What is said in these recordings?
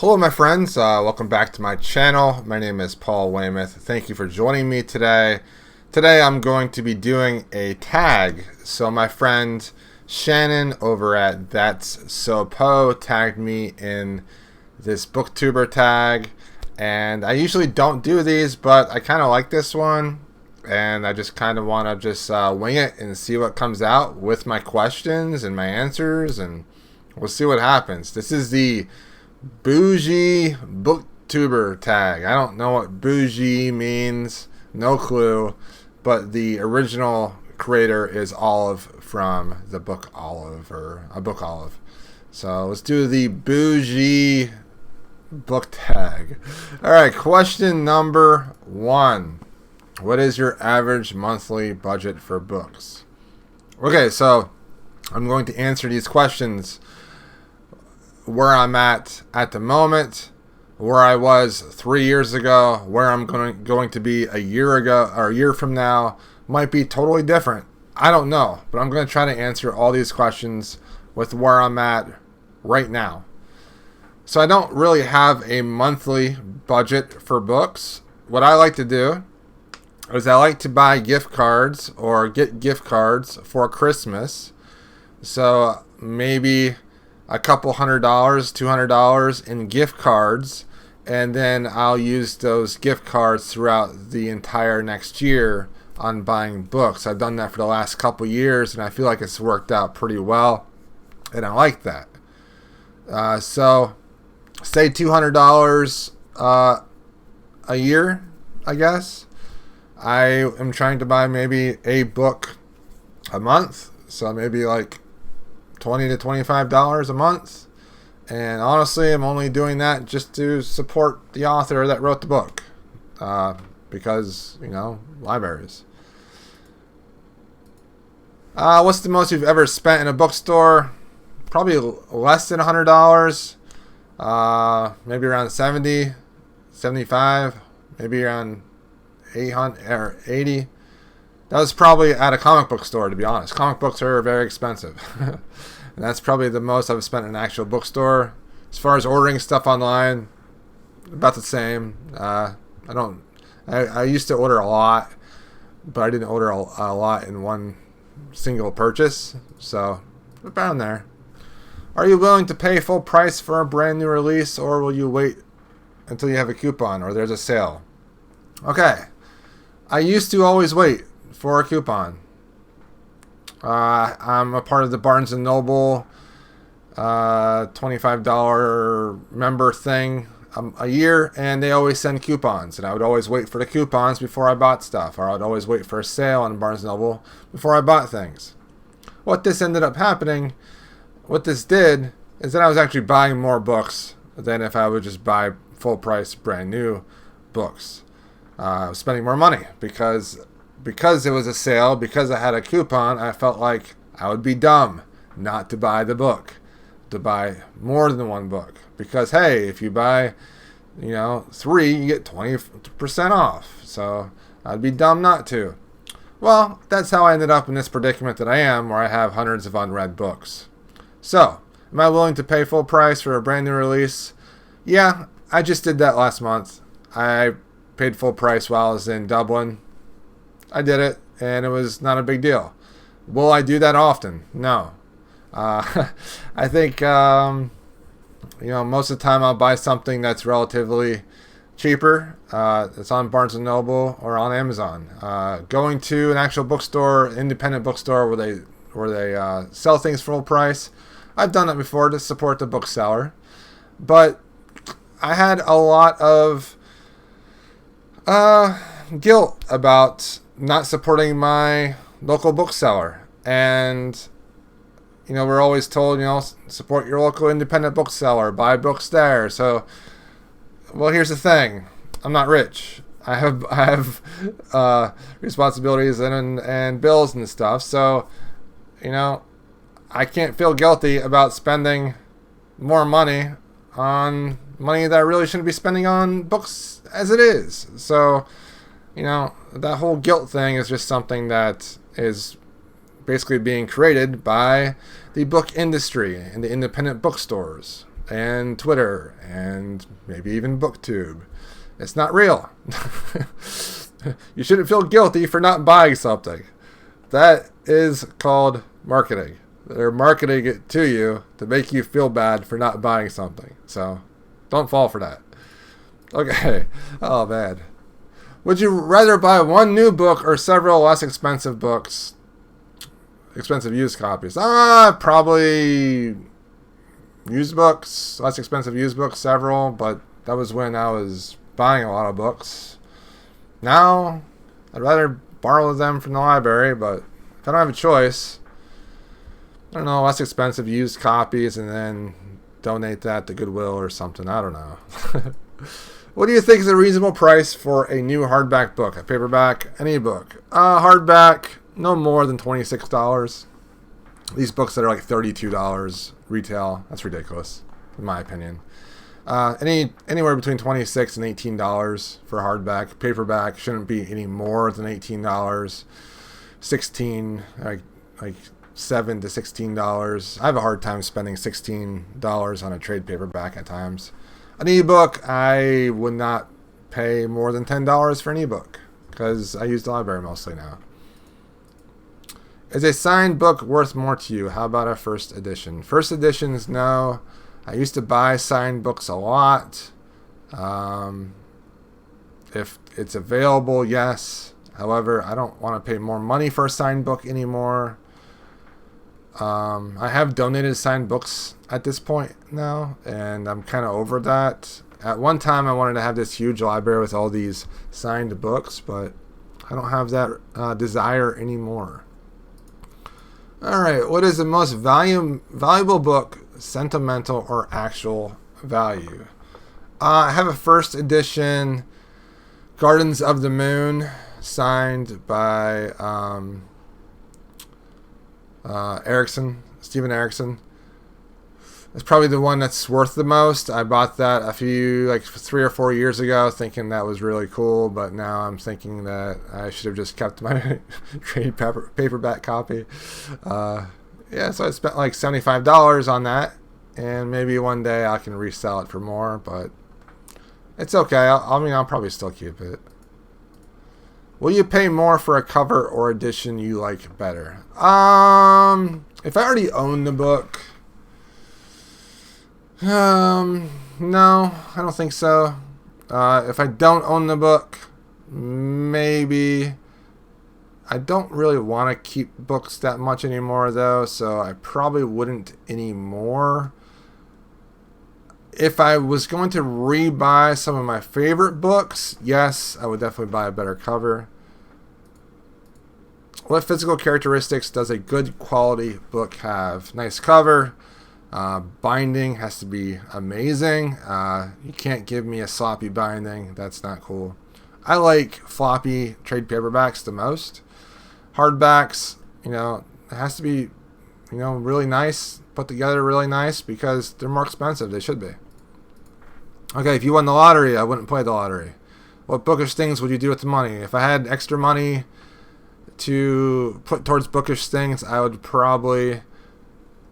Hello my friends, welcome back to my channel. My name is Paul Weymouth. Thank you for joining me today. Today I'm going to be doing a tag. So my friend Shannon over at That's So Po tagged me in this booktuber tag, and I usually don't do these, but I kind of like this one, and I just kind of want to just wing it and see what comes out with my questions and my answers, and we'll see what happens. This is the Boujee Booktuber Tag. I don't know what bougie means, no clue, but the original creator is Olive from the book Olive, or a book Olive. So let's do the Boujee book tag. Alright, question number 1. What is your average monthly budget for books? Okay, so I'm going to answer these questions where I'm at the moment, where I was 3 years ago, where I'm going to be a year ago, or a year from now. Might be totally different. I don't know, but I'm going to try to answer all these questions with where I'm at right now. So I don't really have a monthly budget for books. What I like to do is I like to buy gift cards or get gift cards for Christmas. So maybe a couple $100, $200 in gift cards, and then I'll use those gift cards throughout the entire next year on buying books. I've done that for the last couple years, and I feel like it's worked out pretty well, and I like that. So say $200 a year, I guess. I am trying to buy maybe a book a month, so maybe like $20 to $25 a month, and honestly I'm only doing that just to support the author that wrote the book, because, you know, libraries. What's the most you've ever spent in a bookstore? Probably less than $100, maybe around 70, 75, maybe around 800 or 80. That was probably at a comic book store, to be honest. Comic books are very expensive. And that's probably the most I've spent in an actual bookstore. As far as ordering stuff online, about the same. I used to order a lot, but I didn't order a lot in one single purchase. So, around there. Are you willing to pay full price for a brand new release, or will you wait until you have a coupon or there's a sale? Okay. I used to always wait for a coupon. I'm a part of the Barnes & Noble $25 member thing a year, and they always send coupons, and I would always wait for the coupons before I bought stuff, or I would always wait for a sale on Barnes & Noble before I bought things. What this did is that I was actually buying more books than if I would just buy full price brand new books. I was spending more money because it was a sale, because I had a coupon. I felt like I would be dumb not to buy the book, to buy more than one book. Because, hey, if you buy, 3, you get 20% off. So I'd be dumb not to. Well, that's how I ended up in this predicament that I am, where I have hundreds of unread books. So, am I willing to pay full price for a brand new release? Yeah, I just did that last month. I paid full price while I was in Dublin. I did it, and it was not a big deal. Will I do that often? No. I think, most of the time I'll buy something that's relatively cheaper. It's on Barnes & Noble or on Amazon. Going to an actual bookstore, independent bookstore, where they sell things full price. I've done it before to support the bookseller. But I had a lot of guilt about not supporting my local bookseller, and we're always told, support your local independent bookseller, buy books there. So, well, here's the thing: I'm not rich. I have responsibilities and bills and stuff. So, I can't feel guilty about spending more money on money that I really shouldn't be spending on books as it is. So, that whole guilt thing is just something that is basically being created by the book industry and the independent bookstores. and Twitter and maybe even BookTube. It's not real. You shouldn't feel guilty for not buying something. That is called marketing. They're marketing it to you to make you feel bad for not buying something. So don't fall for that. Okay. Oh, man. Would you rather buy one new book or several less expensive books? Expensive used copies. Probably used books. Less expensive used books, several. But that was when I was buying a lot of books. Now, I'd rather borrow them from the library, but if I don't have a choice, I don't know, less expensive used copies and then donate that to Goodwill or something. I don't know. What do you think is a reasonable price for a new hardback book? A paperback, an ebook? Hardback, no more than $26. These books that are like $32 retail, that's ridiculous, in my opinion. Anywhere between $26 and $18 for hardback. Paperback shouldn't be any more than $18. $16, like $7 to $16. I have a hard time spending $16 on a trade paperback at times. An ebook, I would not pay more than $10 for an ebook because I use the library mostly now. Is a signed book worth more to you? How about a first edition? First editions, no. I used to buy signed books a lot. If it's available, yes. However, I don't want to pay more money for a signed book anymore. I have donated signed books at this point now, and I'm kind of over that. At one time, I wanted to have this huge library with all these signed books, but I don't have that desire anymore. All right, what is the most valuable book, sentimental or actual value? I have a first edition Gardens of the Moon signed by Stephen Erickson. It's probably the one that's worth the most. I bought that a few, like 3 or 4 years ago, thinking that was really cool, but now I'm thinking that I should have just kept my trade paperback copy. Yeah, so I spent like $75 on that, and maybe one day I can resell it for more, but it's okay. I'll probably still keep it. Will you pay more for a cover or edition you like better? If I already own the book, no, I don't think so. If I don't own the book, maybe. I don't really want to keep books that much anymore, though, so I probably wouldn't anymore. If I was going to rebuy some of my favorite books, yes, I would definitely buy a better cover. What physical characteristics does a good quality book have? Nice cover. Binding has to be amazing. You can't give me a sloppy binding. That's not cool. I like floppy trade paperbacks the most. Hardbacks, it has to be, really nice, put together really nice because they're more expensive. They should be. Okay, if you won the lottery, I wouldn't play the lottery. What bookish things would you do with the money? If I had extra money to put towards bookish things, I would probably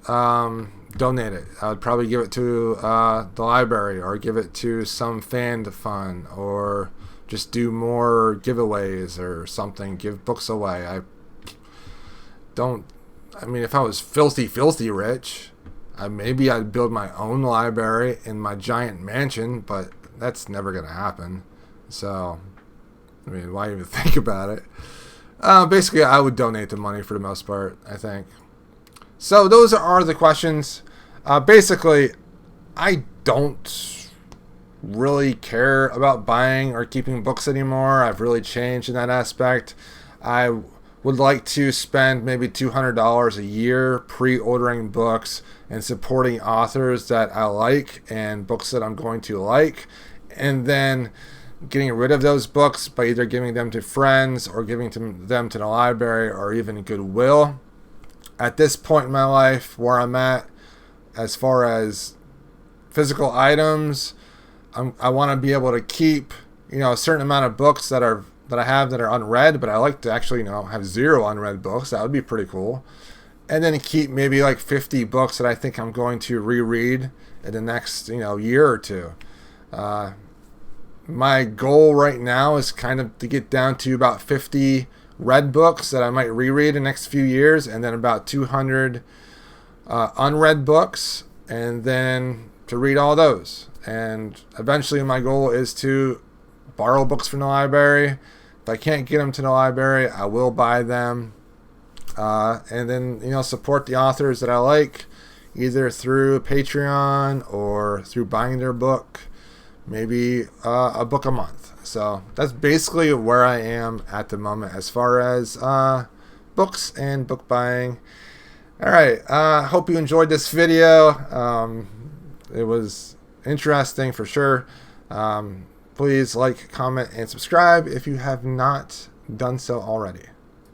donate it. I would probably give it to the library or give it to some fan fund or just do more giveaways or something. Give books away. If I was filthy rich, maybe I'd build my own library in my giant mansion, but that's never going to happen. So, why even think about it? Basically, I would donate the money for the most part, I think. So, those are the questions. Basically, I don't really care about buying or keeping books anymore. I've really changed in that aspect. I would like to spend maybe $200 a year pre-ordering books and supporting authors that I like and books that I'm going to like, and then getting rid of those books by either giving them to friends or giving them to the library or even Goodwill. At this point in my life, where I'm at as far as physical items, I want to be able to keep, a certain amount of books that I have that are unread, but I like to actually, have 0 unread books. That would be pretty cool. and then keep maybe like 50 books that I think I'm going to reread in the next year or two. My goal right now is kind of to get down to about 50 read books that I might reread in the next few years, and then about 200 unread books, and then to read all those. And eventually my goal is to borrow books from the library. If I can't get them to the library, I will buy them. And then, support the authors that I like, either through Patreon or through buying their book, maybe a book a month. So that's basically where I am at the moment as far as books and book buying. All right, hope you enjoyed this video. It was interesting for sure. Please like, comment, and subscribe if you have not done so already.